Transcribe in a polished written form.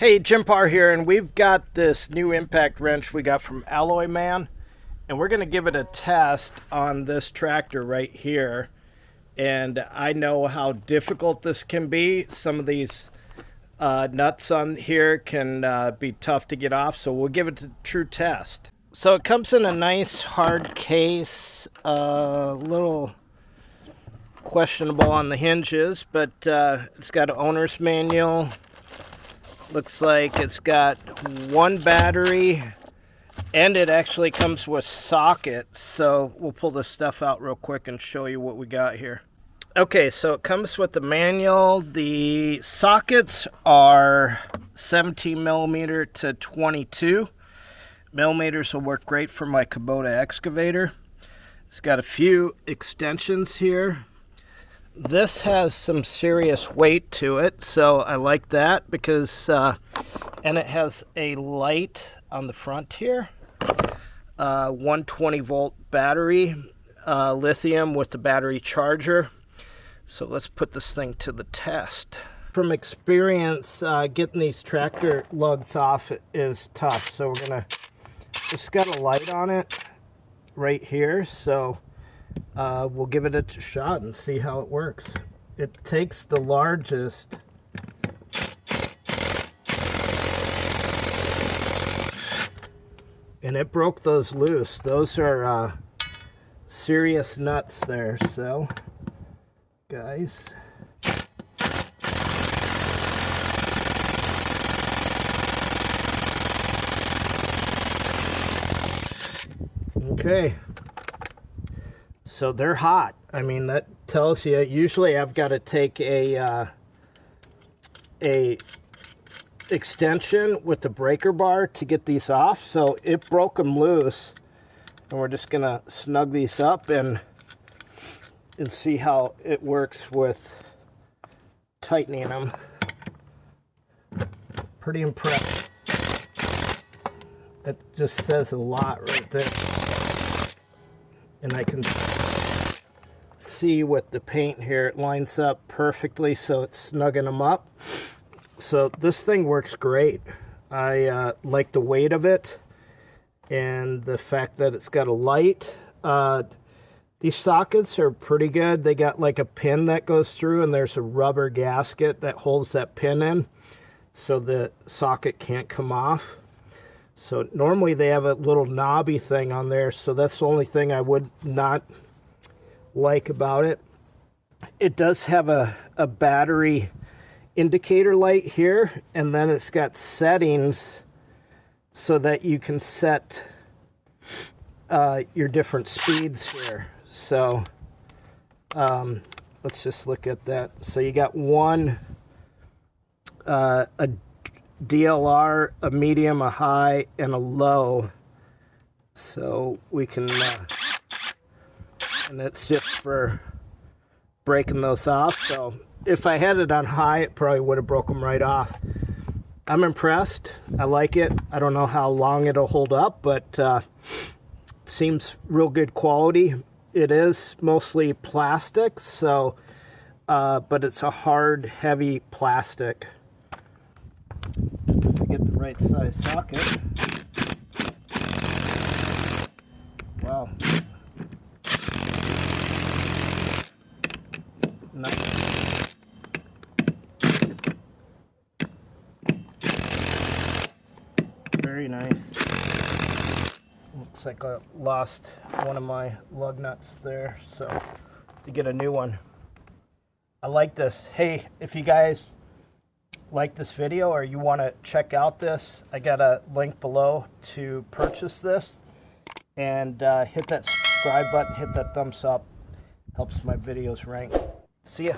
Hey, Jim Parr here, and we've got this new impact wrench we got from Alloyman, and we're going to give it a test on this tractor right here. And I know how difficult this can be. Some of these nuts on here can be tough to get off, so we'll give it a true test. So it comes in a nice hard case, a little questionable on the hinges, but it's got an owner's manual. Looks like it's got one battery, and it actually comes with sockets. So we'll pull this stuff out real quick and show you what we got here. Okay, so it comes with the manual. The sockets are 17 millimeter to 22 millimeters. Will work great for my Kubota excavator. It's got a few extensions here. This has some serious weight to it, so I like that because, and it has a light on the front here, 120 volt battery, lithium with the battery charger. So let's put this thing to the test. From experience, getting these tractor lugs off is tough, so we're gonna, it's got a light on it right here, so we'll give it a shot and see how it works. It takes the largest. And it broke those loose. Those are serious nuts there, so guys. Okay. So they're hot. I mean, that tells you. Usually I've got to take a extension with the breaker bar to get these off. So it broke them loose, and we're just gonna snug these up and see how it works with tightening them. Pretty impressed. That just says a lot right there. And I can see with the paint here, it lines up perfectly, so it's snugging them up. So this thing works great. I like the weight of it and the fact that it's got a light. These sockets are pretty good. They got like a pin that goes through, and there's a rubber gasket that holds that pin in so the socket can't come off. So normally they have a little knobby thing on there, so that's the only thing I would not like about it. It does have a battery indicator light here, and then it's got settings so that you can set your different speeds here. So let's just look at that. So you got one, a DLR, a medium, a high, and a low. So we can, and it's just for breaking those off. So if I had it on high, it probably would have broke them right off. I'm impressed. I like it. I don't know how long it'll hold up, but seems real good quality. It is mostly plastic, so but it's a hard, heavy plastic. To get the right size socket. Wow. Nice. Very nice. Looks like I lost one of my lug nuts there, so to get a new one. I like this. Hey, if you guys like this video or you want to check out this, I got a link below to purchase this, and hit that subscribe button, hit that thumbs up, helps my videos rank. See ya.